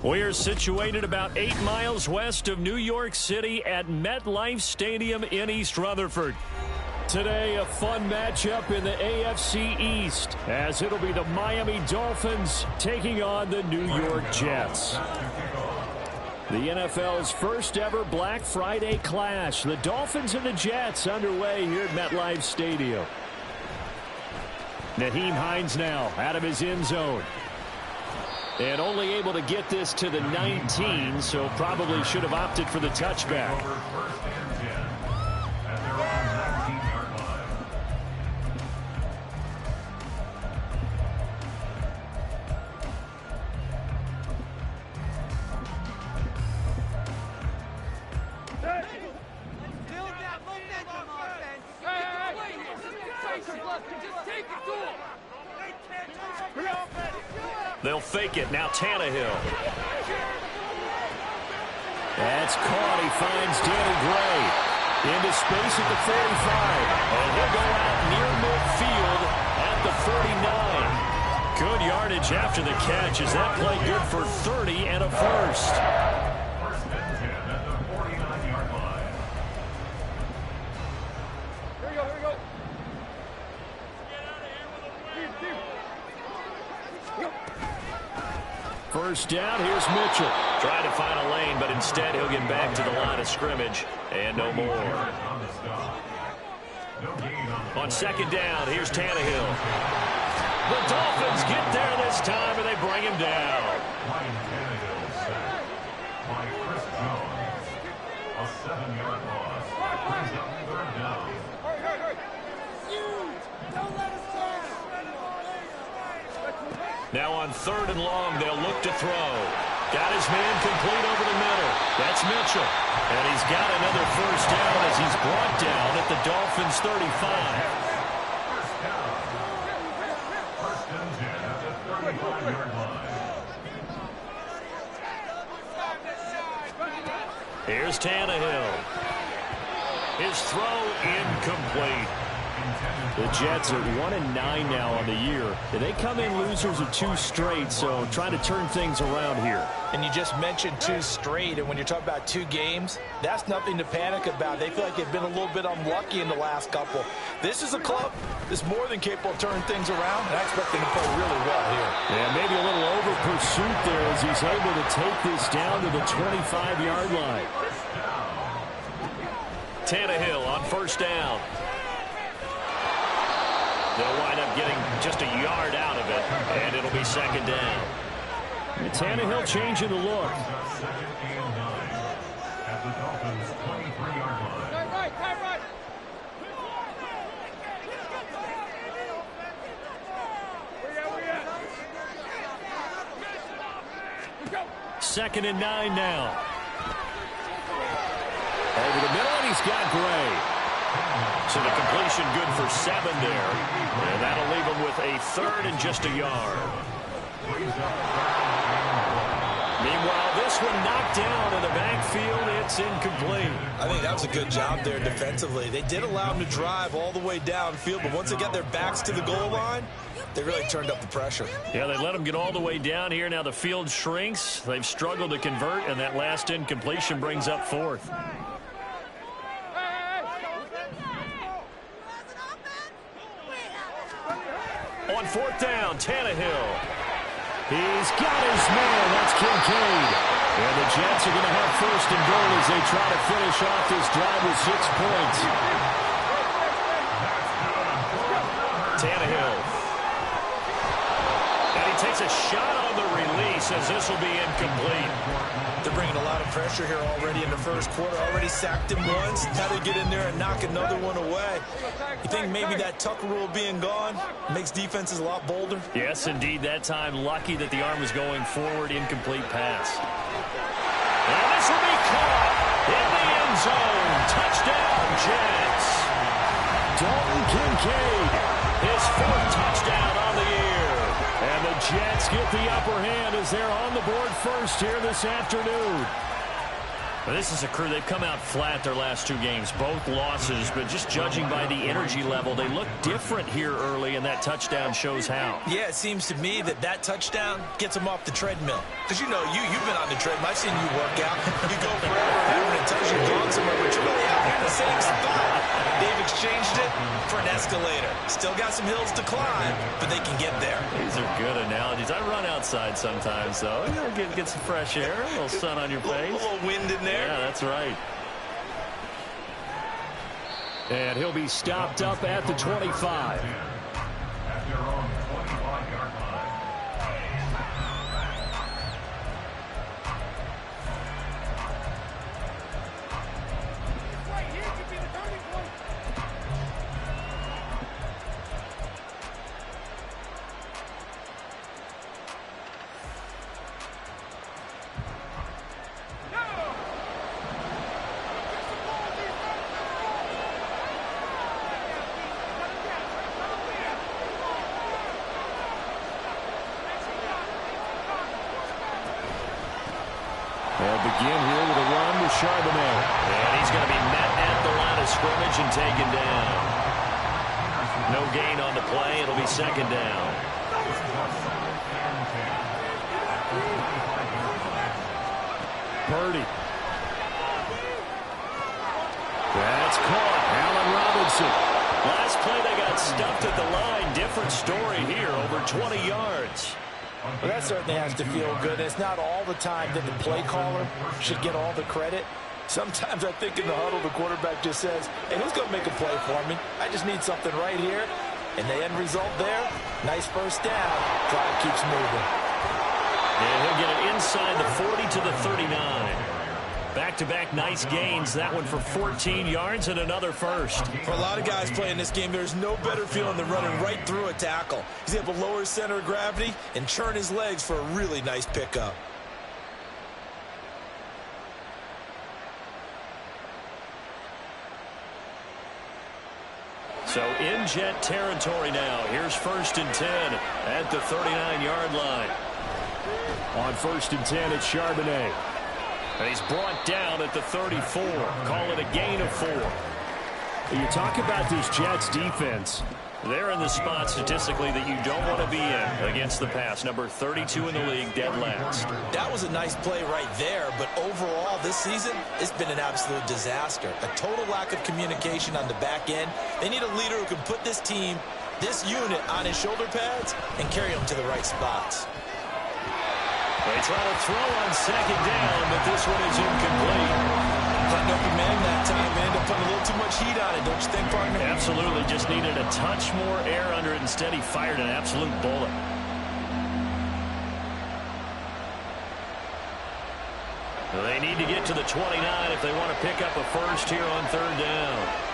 We're situated about 8 miles west of New York City at MetLife Stadium in East Rutherford. Today, a fun matchup in the AFC East, as it'll be the Miami Dolphins taking on the New York Jets. The NFL's first ever Black Friday clash. The Dolphins and the Jets underway here at MetLife Stadium. Nyheim Hines now out of his end zone. And only able to get this to the 19, so probably should have opted for the touchback. They'll fake it. Now Tannehill. That's caught. He finds Danny Gray. Into space at the 45. And he'll go out near midfield at the 49. Good yardage after the catch. Is that play good for 30 and a first? First down, here's Mitchell. Trying to find a lane, but instead he'll get back to the line of scrimmage. And no more. On second down, here's Tannehill. The Dolphins get there this time, and they bring him down. A 7-yard loss. Brings up third down. Now on third and long, they'll look to throw. Got his man complete over the middle. That's Mitchell. And he's got another first down as he's brought down at the Dolphins' 35. First and 10 at the 35-yard line. Here's Tannehill. His throw incomplete. The Jets are 1-9 now on the year. They come in losers of 2 straight, so trying to turn things around here. And you just mentioned 2 straight, and when you're talking about 2 games, that's nothing to panic about. They feel like they've been a little bit unlucky in the last couple. This is a club that's more than capable of turning things around, and I expect them to play really well here. Yeah, maybe a little over pursuit there as he's able to take this down to the 25-yard line. Tannehill on first down. They'll wind up getting just a yard out of it, and it'll be second down. And Tannehill changing the look. At the Dolphins' 23-yard line. Right. Second and 9 now. Over the middle, and he's got Gray. So the completion good for 7 there. And that'll leave him with a third and just a yard. Meanwhile, this one knocked down in the backfield. It's incomplete. I think that was a good job there defensively. They did allow him to drive all the way downfield, but once they got their backs to the goal line, they really turned up the pressure. Yeah, they let him get all the way down here. Now the field shrinks. They've struggled to convert, and that last incompletion brings up 4th. On 4th down, Tannehill. He's got his man. That's Kincaid. And the Jets are going to have first and goal as they try to finish off this drive with 6 points. Tannehill. And he takes a shot on the release as this will be incomplete. They're bringing a lot of pressure here already in the first quarter. Already sacked him once. Now they get in there and knock another one away. You think maybe that Tucker rule being gone makes defenses a lot bolder? Yes, indeed. That time, lucky that the arm was going forward. Incomplete pass. And this will be caught in the end zone. Touchdown, Jets. Dalton Kincaid, his 4th touchdown on the year. And the Jets get the upper hand as they're on the board first here this afternoon. This is a crew, they've come out flat their last 2 games, both losses, but just judging by the energy level, they look different here early, and that touchdown shows how. Yeah, it seems to me that touchdown gets them off the treadmill. Because you've been on the treadmill. I've seen you work out. You go forever and ever, and it tells you you're going somewhere, but you're really out here in the same spot. They've exchanged it for an escalator. Still got some hills to climb, but they can get there. These are good analogies. I run outside sometimes, though. Get some fresh air, a little sun on your face. A little wind in there. Yeah, that's right. And he'll be stopped up at the 25. They'll begin here with a run with Charbonnet. And he's going to be met at the line of scrimmage and taken down. No gain on the play. It'll be second down. Purdy. That's caught. Allen Robinson. Last play they got stuffed at the line. Different story here. Over 20 yards. Well, that certainly has to feel good. It's not all the time that the play caller should get all the credit. Sometimes I think in the huddle, the quarterback just says, hey, who's going to make a play for me? I just need something right here. And the end result there, nice first down. Drive keeps moving. And he'll get it inside the 40 to the 39. Back-to-back nice gains. That one for 14 yards and another first. For a lot of guys playing this game, there's no better feeling than running right through a tackle. He's able to lower his center of gravity and churn his legs for a really nice pickup. So in jet territory now. Here's 1st and 10 at the 39-yard line. On 1st and 10, it's Charbonnet. And he's brought down at the 34. Call it a gain of 4. You talk about this Jets defense. They're in the spot statistically that you don't want to be in against the pass. Number 32 in the league, dead last. That was a nice play right there, but overall this season, it's been an absolute disaster. A total lack of communication on the back end. They need a leader who can put this team, this unit, on his shoulder pads and carry them to the right spots. They try to throw on second down, but this one is incomplete. Cutting open man that time. They end up putting a little too much heat on it, don't you think, partner? Absolutely. Just needed a touch more air under it. Instead, he fired an absolute bullet. They need to get to the 29 if they want to pick up a first here on 3rd down.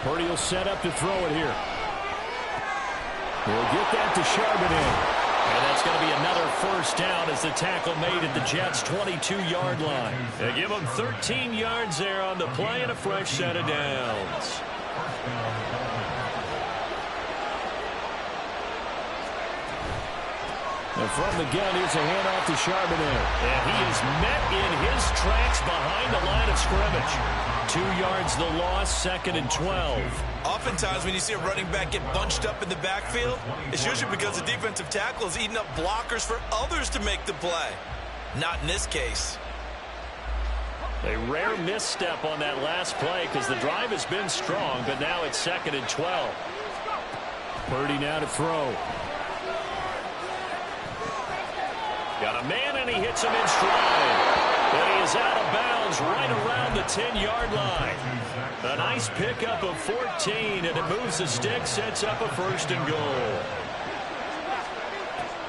Purdy will set up to throw it here. We'll get that to Charbonnet. And that's going to be another first down as the tackle made at the Jets' 22-yard line. They give them 13 yards there on the play and a fresh set of downs. And from the gun, here's a handoff to Charbonnet. And he is met in his tracks behind the line of scrimmage. 2 yards the loss, 2nd and 12. Oftentimes when you see a running back get bunched up in the backfield, it's usually because the defensive tackle is eating up blockers for others to make the play. Not in this case. A rare misstep on that last play because the drive has been strong, but now it's 2nd and 12. Purdy now to throw. Got a man, and he hits him in stride. And he is out of bounds right around the 10-yard line. A nice pickup of 14, and it moves the stick, sets up a 1st and goal.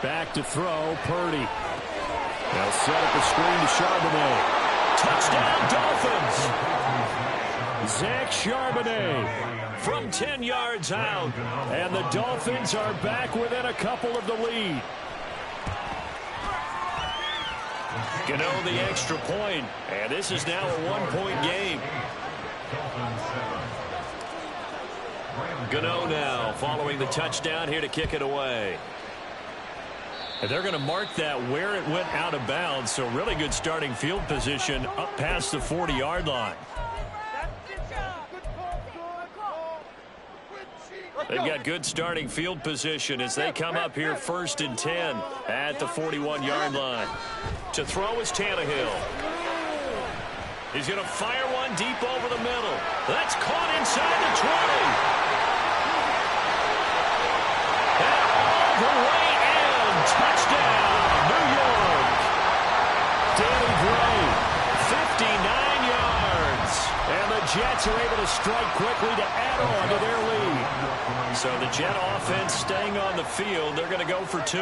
Back to throw, Purdy. They'll set up a screen to Charbonnet. Touchdown, Dolphins! Zach Charbonnet from 10 yards out. And the Dolphins are back within a couple of the lead. Gano the extra point, and this is now a 1-point game. Gano now following the touchdown here to kick it away. And they're going to mark that where it went out of bounds, so really good starting field position up past the 40-yard line. They've got good starting field position as they come up here 1st and 10 at the 41-yard line. To throw is Tannehill. He's going to fire one deep over the middle. That's caught inside the 20. And all the way in. Touchdown, New York. Danny Gray, 59 yards. And the Jets are able to strike quickly to add on to their lead. So the Jet offense staying on the field. They're going to go for 2.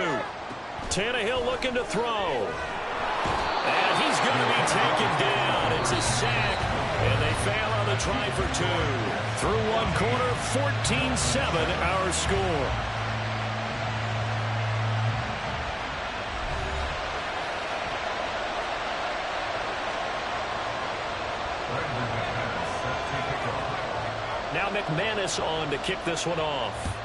Tannehill looking to throw. And he's going to be taken down. It's a sack, and they fail on the try for 2. Through one quarter, 14-7 our score. Now McManus on to kick this one off.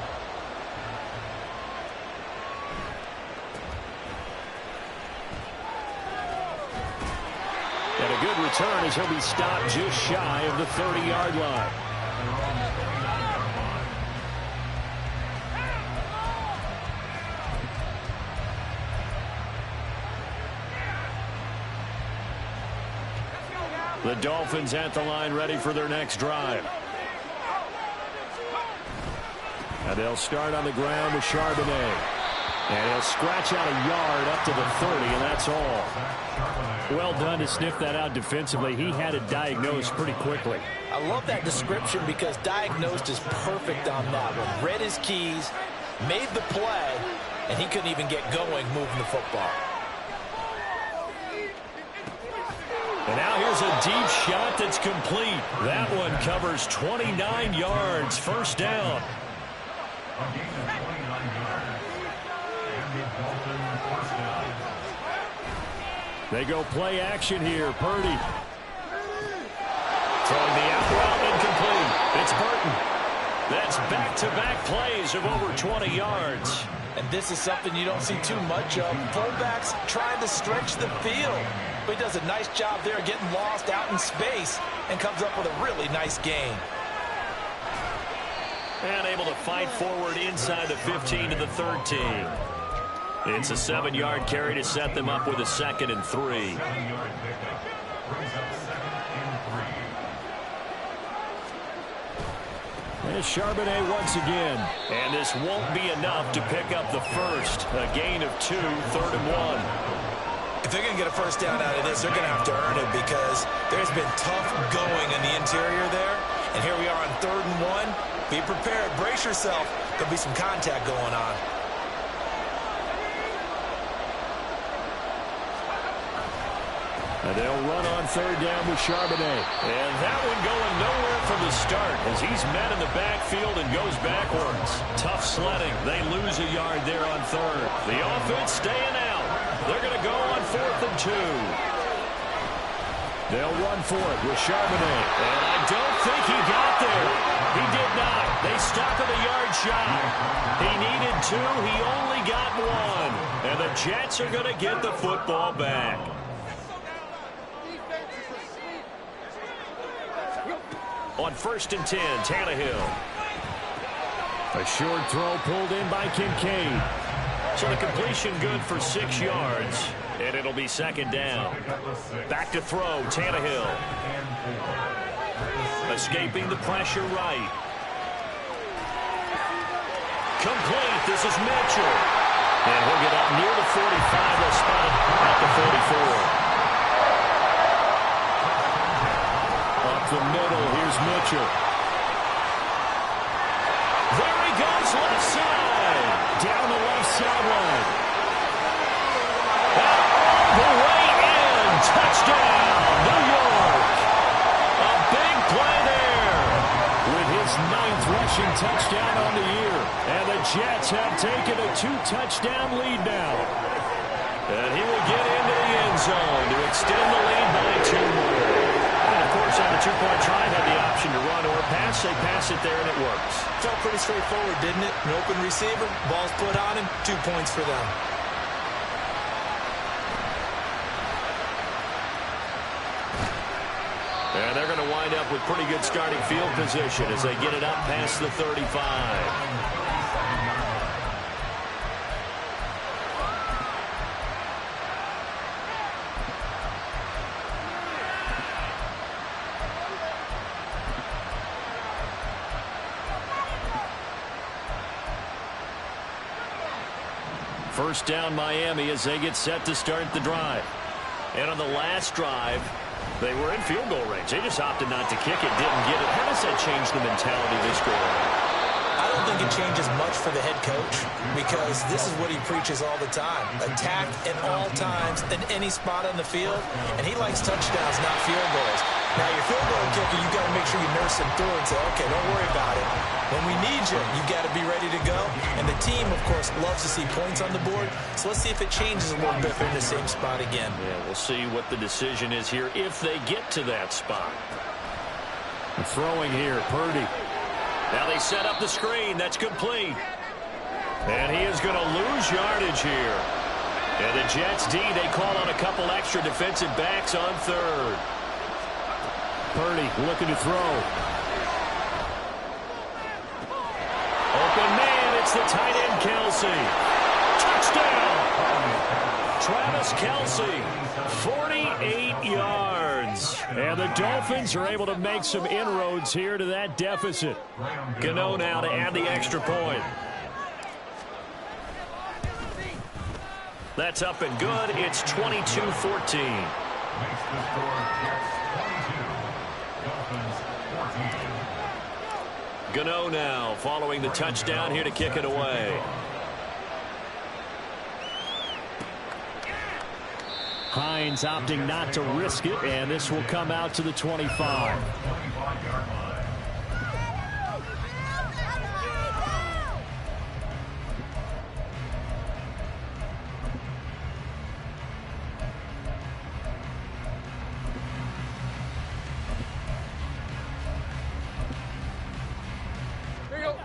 And a good return as he'll be stopped just shy of the 30-yard line. The Dolphins at the line ready for their next drive. And they'll start on the ground with Charbonnet. And he'll scratch out a yard up to the 30, and that's all. Well done to sniff that out defensively. He had it diagnosed pretty quickly. I love that description because diagnosed is perfect on that one. Read his keys, made the play, and he couldn't even get going moving the football. And now here's a deep shot that's complete. That one covers 29 yards. First down. They go play action here. Purdy. Throwing the out route incomplete. It's Burton. That's back-to-back plays of over 20 yards. And this is something you don't see too much of. Fullbacks trying to stretch the field. But he does a nice job there getting lost out in space and comes up with a really nice gain. And able to fight forward inside the 15 to the 13. It's a 7-yard carry to set them up with a 2nd and 3. There's Charbonnet once again. And this won't be enough to pick up the first. A gain of 2, 3rd and 1. If they're going to get a first down out of this, they're going to have to earn it because there's been tough going in the interior there. And here we are on 3rd and 1. Be prepared. Brace yourself. There'll be some contact going on. And they'll run on 3rd down with Charbonnet. And that one going nowhere from the start as he's met in the backfield and goes backwards. Tough sledding. They lose a yard there on 3rd. The offense staying out. They're going to go on 4th and 2. They'll run for it with Charbonnet. And I don't think he got there. He did not. They stop at the yard shy. He needed 2. He only got 1. And the Jets are going to get the football back. On 1st and 10, Tannehill. A short throw pulled in by Kincaid. So the completion good for 6 yards. And it'll be 2nd down. Back to throw, Tannehill. Escaping the pressure right. Complete. This is Mitchell. And he'll get up near the 45. They'll spot it at the 44. Up the middle, here's Mitchell. There he goes, left side. Down the left sideline. All the way in. Touchdown, New York. A big play there. With his 9th rushing touchdown on the year. And the Jets have taken a 2-touchdown lead now. And he will get into the end zone to extend the lead by 2 more. And, of course, on the 2-point try, had the option to run or pass. They pass it there, and it works. Felt pretty straightforward, didn't it? An open receiver, ball's put on him, 2 points for them. And they're going to wind up with pretty good starting field position as they get it up past the 35. First down Miami as they get set to start the drive. And on the last drive, they were in field goal range. They just opted not to kick it, didn't get it. How does that change the mentality this go around? I don't think it changes much for the head coach because this is what he preaches all the time. Attack at all times in any spot on the field, and he likes touchdowns, not field goals. Now, your field goal kicker, you got to make sure you nurse him through and say, okay, don't worry about it. When we need you, you got to be ready to go. And the team, of course, loves to see points on the board. So let's see if it changes a little bit if they're in the same spot again. Yeah, we'll see what the decision is here if they get to that spot. Throwing here, Purdy. Now they set up the screen. That's complete. And he is going to lose yardage here. And the Jets D, they call on a couple extra defensive backs on third. Purdy looking to throw. Open man, it's the tight end, Kelsey. Touchdown! Travis Kelsey, 48 yards. And the Dolphins are able to make some inroads here to that deficit. Gano now to add the extra point. That's up and good. It's 22-14. Gano now following the touchdown here to kick it away. Hines opting not to risk it, and this will come out to the 25.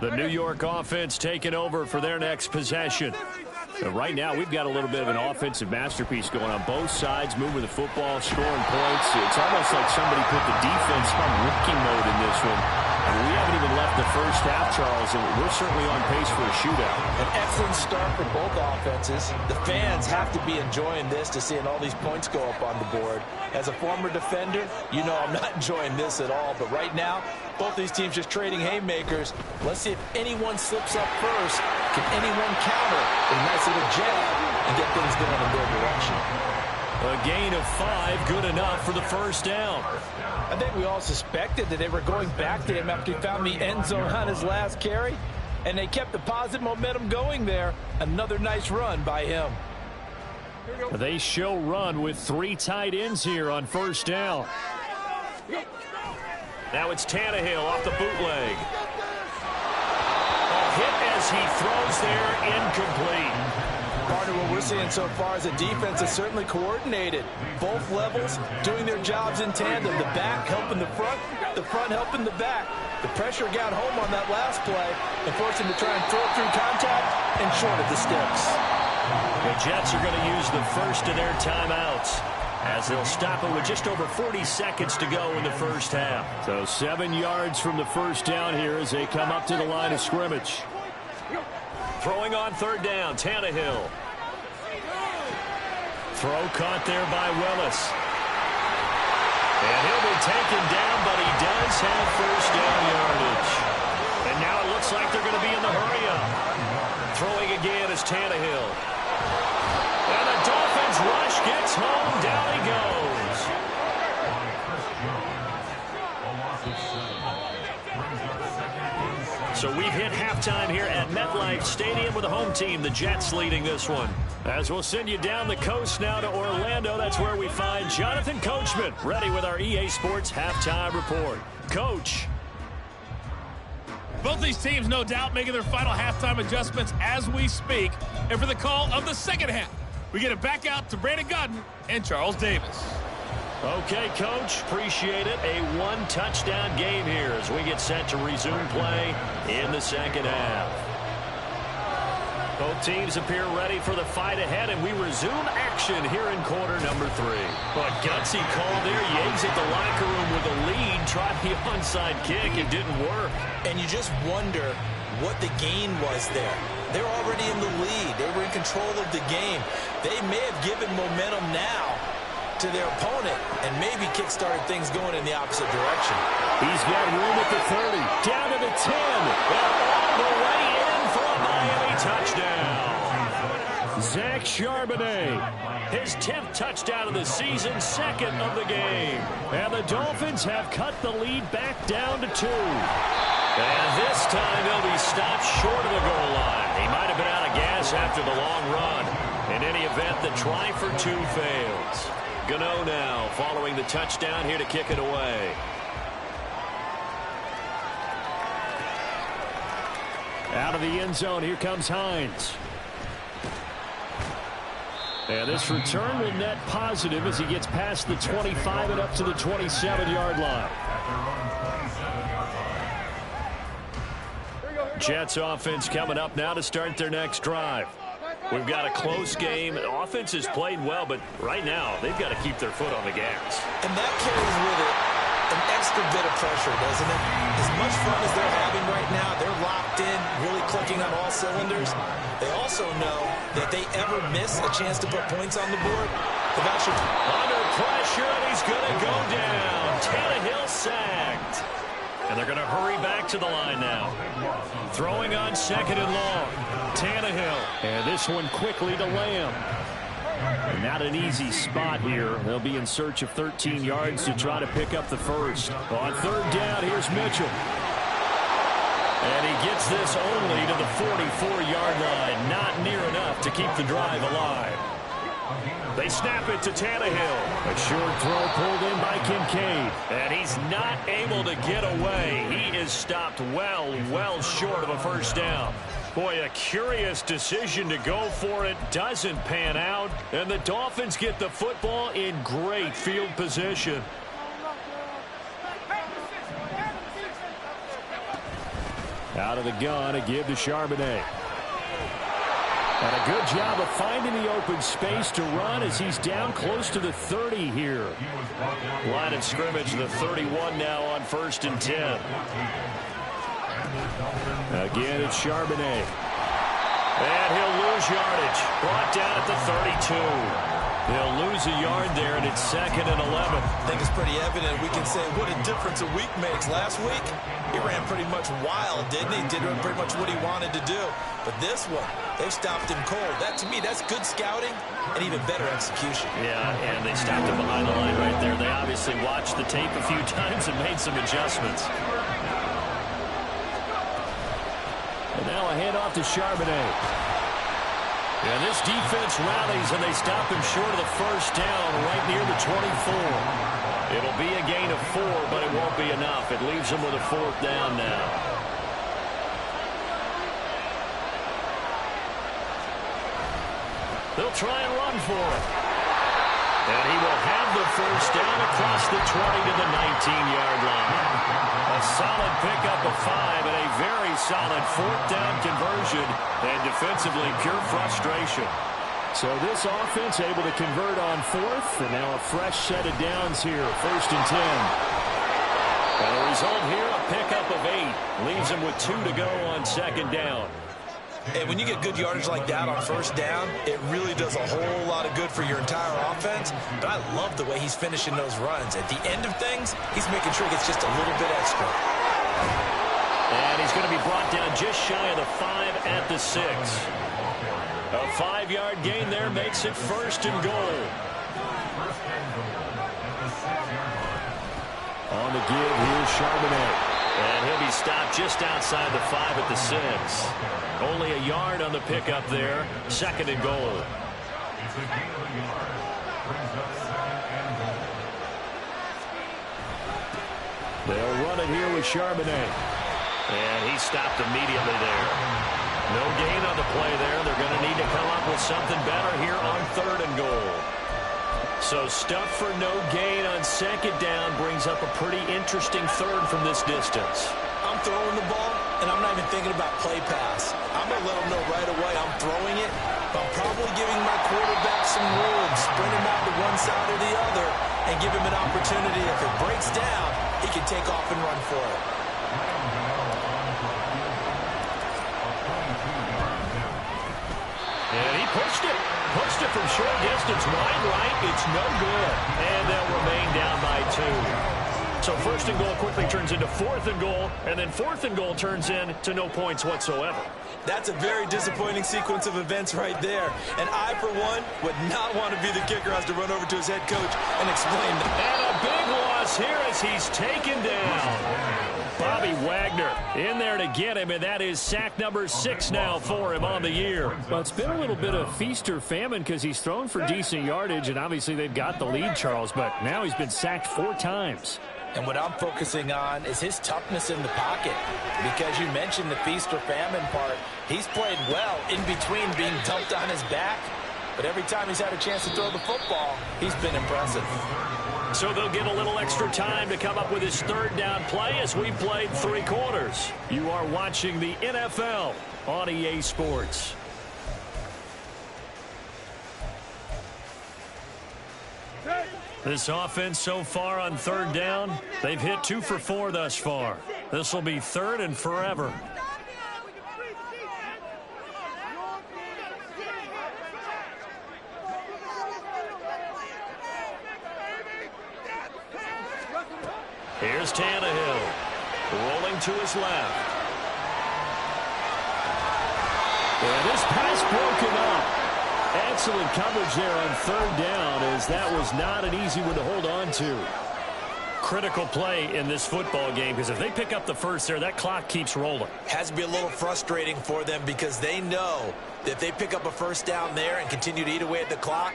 The New York offense taking over for their next possession. Right now, we've got a little bit of an offensive masterpiece going on both sides, moving the football, scoring points. It's almost like somebody put the defense on rookie mode in this one. And we haven't even left the first half, Charles, and we're certainly on pace for a shootout. An excellent start for both offenses. The fans have to be enjoying this to seeing all these points go up on the board. As a former defender, you know I'm not enjoying this at all. But right now, both these teams just trading haymakers. Let's see if anyone slips up first. Can anyone counter a nice little jab and get things going in their direction? A gain of 5, good enough for the first down. I think we all suspected that they were going back to him after he found the end zone on his last carry. And they kept the positive momentum going there. Another nice run by him. They show run with 3 tight ends here on first down. Now it's Tannehill off the bootleg. A hit as he throws there, incomplete. Partner, what we're seeing so far is the defense is certainly coordinated. Both levels doing their jobs in tandem. The back helping the front helping the back. The pressure got home on that last play and forced him to try and throw through contact and short of the sticks. The Jets are going to use the first of their timeouts as they'll stop it with just over 40 seconds to go in the first half. So 7 yards from the first down here as they come up to the line of scrimmage. Throwing on third down, Tannehill. Throw caught there by Willis. And he'll be taken down, but he does have first down yardage. And now it looks like they're going to be in the hurry-up. Throwing again is Tannehill. And the Dolphins rush gets home. Down he goes. So we've hit halftime here at MetLife Stadium with the home team, the Jets, leading this one. As we'll send you down the coast now to Orlando, that's where we find Jonathan Coachman, ready with our EA Sports halftime report. Coach. Both these teams, no doubt, making their final halftime adjustments as we speak. And for the call of the second half, we get it back out to Brandon Godden and Charles Davis. Okay, Coach, appreciate it. A one-touchdown game here as we get set to resume play in the second half. Both teams appear ready for the fight ahead, and we resume action here in quarter number 3. But gutsy call there. You exit the locker room with a lead, tried the onside kick. It didn't work. And you just wonder what the gain was there. They're already in the lead. They were in control of the game. They may have given momentum now to their opponent and maybe kick-started things going in the opposite direction. He's got room at the 30, down to the 10, and all the way in for a Miami touchdown. Zach Charbonnet, his 10th touchdown of the season, second of the game. And the Dolphins have cut the lead back down to 2. And this time he'll be stopped short of the goal line. He might have been out of gas after the long run. In any event, the try for 2 fails. Gano now following the touchdown here to kick it away. Out of the end zone, here comes Hines. And this return will net positive as he gets past the 25 and up to the 27-yard line. Jets offense coming up now to start their next drive. We've got a close game. The offense has played well, but right now they've got to keep their foot on the gas. And that carries with it an extra bit of pressure, doesn't it? As much fun as they're having right now, they're locked in, really clicking on all cylinders. They also know that they ever miss a chance to put points on the board, they've actually under pressure, and he's going to go down. Tannehill sacked. And they're going to hurry back to the line now. Throwing on second and long. Tannehill. And this one quickly to Lamb. And not an easy spot here. They'll be in search of 13 yards to try to pick up the first. On third down, here's Mitchell. And he gets this only to the 44-yard line. Not near enough to keep the drive alive. They snap it to Tannehill. A short throw pulled in by Kincaid. And he's not able to get away. He is stopped well short of a first down. Boy, a curious decision to go for it. Doesn't pan out. And the Dolphins get the football in great field position. Out of the gun, a give to Charbonnet. And a good job of finding the open space to run as he's down close to the 30 here. Line of scrimmage, the 31 now on 1st and 10. Again, it's Charbonnet. And he'll lose yardage. Brought down at the 32. They'll lose a yard there, and it's 2nd and 11. I think it's pretty evident. We can say what a difference a week makes. Last week, he ran pretty much wild, didn't he? Did pretty much what he wanted to do. But this one, they've stopped him cold. That, to me, that's good scouting and even better execution. Yeah, and they stopped him behind the line right there. They obviously watched the tape a few times and made some adjustments. And now a handoff to Charbonnet. And this defense rallies, and they stop him short of the first down right near the 24. It'll be a gain of 4, but it won't be enough. It leaves them with a 4th down now. They'll try and run for it. And he will have the first down across the 20 to the 19-yard line. A solid pickup of 5 and a very solid 4th down conversion. And defensively, pure frustration. So this offense able to convert on 4th. And now a fresh set of downs here. 1st and 10. And the result here, a pickup of 8. Leaves him with 2 to go on 2nd down. And when you get good yardage like that on 1st down, it really does a whole lot of good for your entire offense. But I love the way he's finishing those runs. At the end of things, he's making sure he gets just a little bit extra. And he's going to be brought down just shy of the 5 at the 6. A 5-yard gain there makes it 1st and goal. On the give, here's Charbonnet. And he'll be stopped just outside the 5 at the 6. Only a yard on the pickup there. 2nd and goal. They'll run it here with Charbonnet. And he stopped immediately there. No gain on the play there. They're going to need to come up with something better here on 3rd and goal. So stuff for no gain on second down brings up a pretty interesting third from this distance. I'm throwing the ball, and I'm not even thinking about play pass. I'm going to let them know right away I'm throwing it, but I'm probably giving my quarterback some room, sprint him out to one side or the other, and give him an opportunity. If it breaks down, he can take off and run for it. And he pushed it. Pushed it from short distance, wide right. It's no good. And they'll remain down by 2. So first and goal quickly turns into fourth and goal, and then fourth and goal turns into no points whatsoever. That's a very disappointing sequence of events right there. And I, for one, would not want to be the kicker who has to run over to his head coach and explain that. And a big loss here as he's taken down. Bobby Wagner in there to get him, and that is sack number 6 now for him on the year. Well, it's been a little bit of feast or famine because he's thrown for decent yardage, and obviously they've got the lead, Charles, but now he's been sacked 4 times. And what I'm focusing on is his toughness in the pocket. Because you mentioned the feast or famine part. He's played well in between being dumped on his back. But every time he's had a chance to throw the football, he's been impressive. So they'll get a little extra time to come up with his third down play as we played 3 quarters. You are watching the NFL on EA Sports. This offense so far on third down, they've hit 2 for 4 thus far. This will be third and forever. Here's Tannehill, rolling to his left. And this pass broken up. Excellent coverage there on third down, as that was not an easy one to hold on to. Critical play in this football game, because if they pick up the first there, that clock keeps rolling. Has to be a little frustrating for them because they know that if they pick up a first down there and continue to eat away at the clock,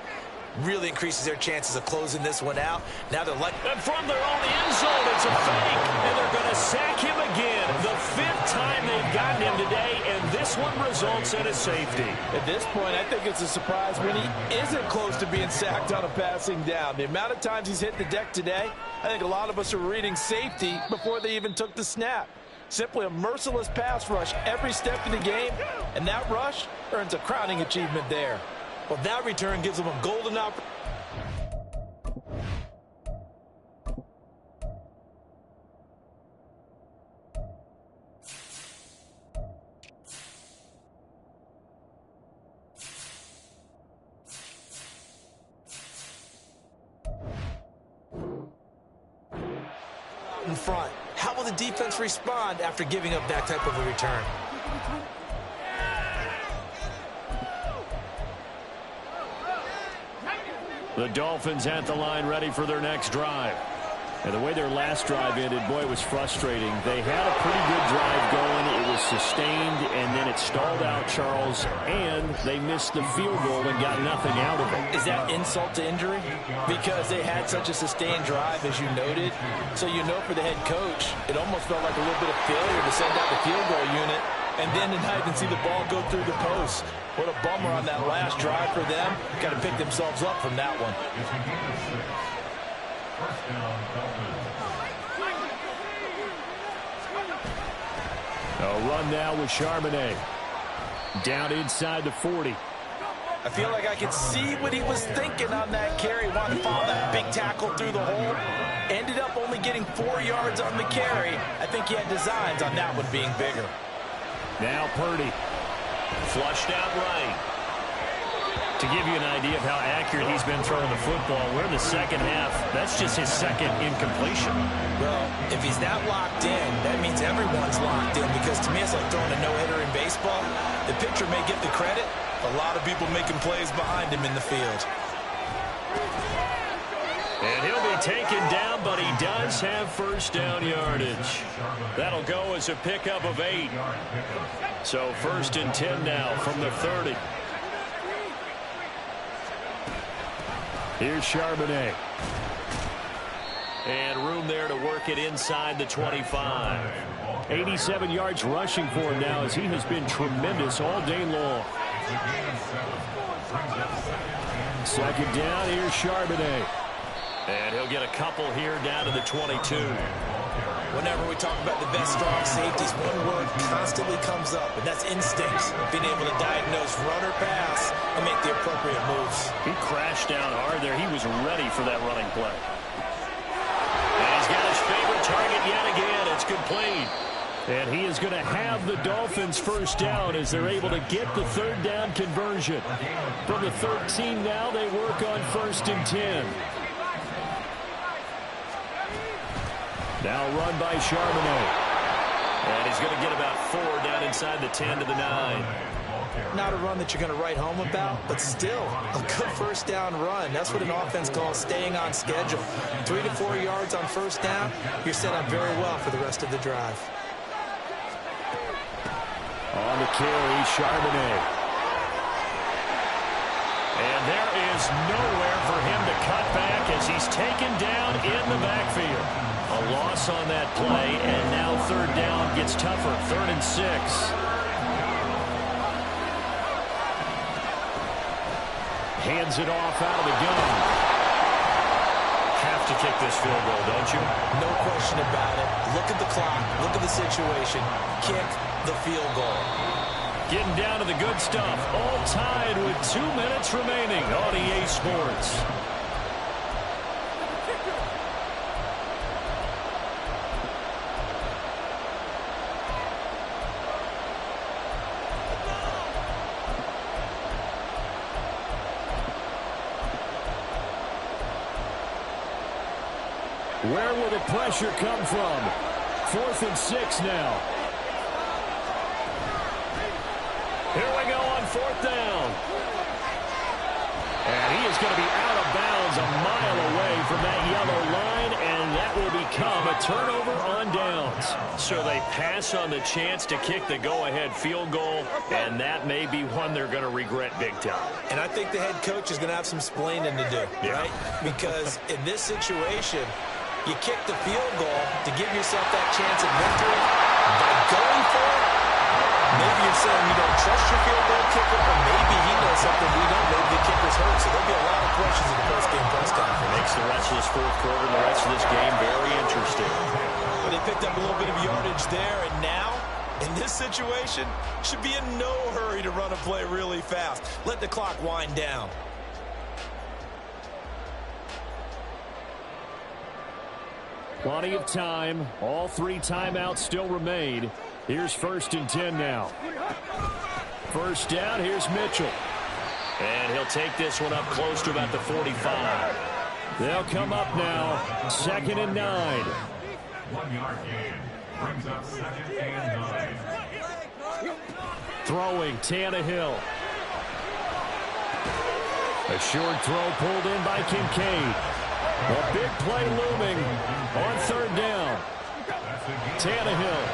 really increases their chances of closing this one out. Now they're like, and from their own end zone, it's a fake, and they're going to sack him again. The 5th time they've gotten him today, and this one results in a safety. At this point, I think it's a surprise when he isn't close to being sacked on a passing down. The amount of times he's hit the deck today, I think a lot of us are reading safety before they even took the snap. Simply a merciless pass rush every step of the game, and that rush earns a crowning achievement there. Well, that return gives them a golden opportunity. In front. How will the defense respond after giving up that type of a return? The Dolphins at the line, ready for their next drive. And the way their last drive ended, boy, it was frustrating. They had a pretty good drive going. It was sustained, and then it stalled out, Charles, and they missed the field goal and got nothing out of it. Is that insult to injury? Because they had such a sustained drive, as you noted. So you know for the head coach, it almost felt like a little bit of failure to send out the field goal unit and then tonight and see the ball go through the post. What a bummer on that last drive for them. Got to pick themselves up from that one. A run now with Charbonnet. Down inside the 40. I feel like I could see what he was thinking on that carry. Wanted to follow that big tackle through the hole. Ended up only getting 4 yards on the carry. I think he had designs on that one being bigger. Now Purdy. Flushed out right. To give you an idea of how accurate he's been throwing the football, we're in the second half. That's just his second incompletion. Well, if he's that locked in, that means everyone's locked in, because to me it's like throwing a no-hitter in baseball. The pitcher may get the credit. A lot of people making plays behind him in the field. And he'll be taken down, but he does have first down yardage. That'll go as a pickup of 8. So 1st and 10 now from the 30. Here's Charbonnet. And room there to work it inside the 25. 87 yards rushing for him now, as he has been tremendous all day long. Second down, here's Charbonnet. And he'll get a couple here down to the 22. Whenever we talk about the best strong safeties, one word constantly comes up, and that's instincts. Being able to diagnose run or pass and make the appropriate moves. He crashed down hard there. He was ready for that running play. And he's got his favorite target yet again. It's complete. And he is going to have the Dolphins first down as they're able to get the third down conversion. From the 13 now, they work on 1st and 10. Now run by Charbonnet. And he's going to get about 4 down inside the 10 to the 9. Not a run that you're going to write home about, but still a good first down run. That's what an offense calls staying on schedule. 3 to 4 yards on first down, you're set up very well for the rest of the drive. On the carry, Charbonnet. And there is nowhere for him to cut back as he's taken down in the backfield. A loss on that play, and now third down gets tougher. 3rd and 6. Hands it off out of the gun. Have to kick this field goal, don't you? No question about it. Look at the clock. Look at the situation. Kick the field goal. Getting down to the good stuff. All tied with 2 minutes remaining on EA Sports. Where will the pressure come from? 4th and 6 now. Here we go on 4th down. And he is going to be out of bounds a mile away from that yellow line, and that will become a turnover on downs. So they pass on the chance to kick the go-ahead field goal, and that may be one they're going to regret big time. And I think the head coach is going to have some explaining to do, right? Because in this situation, you kick the field goal to give yourself that chance at victory. By going for it, maybe you're saying you don't trust your field goal kicker, or maybe he knows something we don't. Maybe the kicker's hurt. So there'll be a lot of questions in the post-game press conference. Makes the rest of this 4th quarter and the rest of this game very interesting. But they picked up a little bit of yardage there, and now, in this situation, should be in no hurry to run a play really fast. Let the clock wind down. Plenty of time. All 3 timeouts still remain. Here's 1st and 10 now. First down, here's Mitchell. And he'll take this one up close to about the 45. They'll come up now. 2nd and 9. 1-yard gain. Brings up 2nd and 9. Throwing, Tannehill. A short throw pulled in by Kincaid. A big play looming on 3rd down. Tannehill.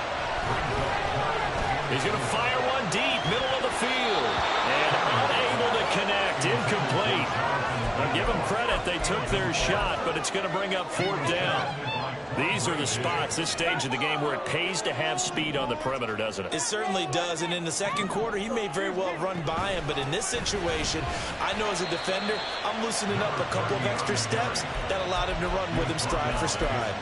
He's going to fire one deep, middle of the field. And unable to connect, incomplete. I'll give them credit, they took their shot, but it's going to bring up 4th down. These are the spots, this stage of the game, where it pays to have speed on the perimeter, doesn't it? It certainly does, and in the second quarter, he may very well run by him, but in this situation, I know as a defender, I'm loosening up a couple of extra steps that allowed him to run with him stride for stride.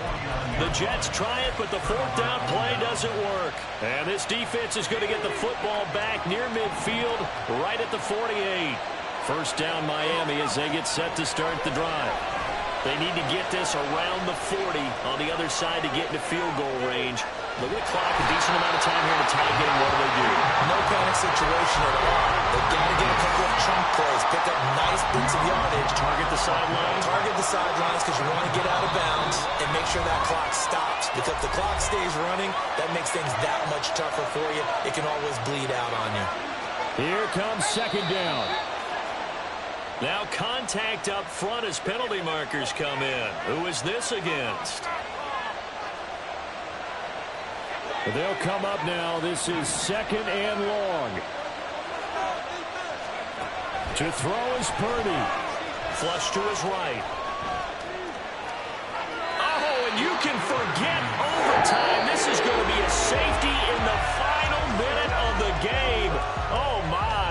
The Jets try it, but the 4th down play doesn't work. And this defense is going to get the football back near midfield, right at the 48. First down Miami as they get set to start the drive. They need to get this around the 40 on the other side to get into field goal range. Look at the clock, a decent amount of time here in the tie game. What do? No panic situation at all. They've got to get a couple of chunk plays, pick up nice bits of yardage. Target the sidelines. Target the sidelines because you want to get out of bounds and make sure that clock stops. Because if the clock stays running, that makes things that much tougher for you. It can always bleed out on you. Here comes 2nd down. Now contact up front as penalty markers come in. Who is this against? They'll come up now. This is 2nd and long. To throw is Purdy. Flush to his right. Oh, and you can forget overtime. This is going to be a safety in the final minute of the game. Oh, my.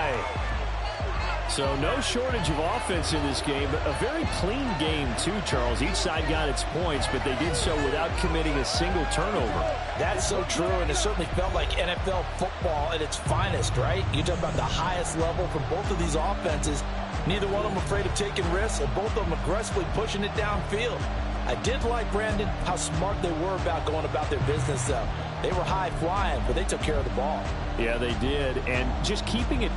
So no shortage of offense in this game, but a very clean game too, Charles. Each side got its points, but they did so without committing a single turnover. That's so true, and it certainly felt like NFL football at its finest, right? You talk about the highest level from both of these offenses. Neither one of them afraid of taking risks, and both of them aggressively pushing it downfield. I did like, Brandon, how smart they were about going about their business, though. They were high-flying, but they took care of the ball. Yeah, they did, and just keeping it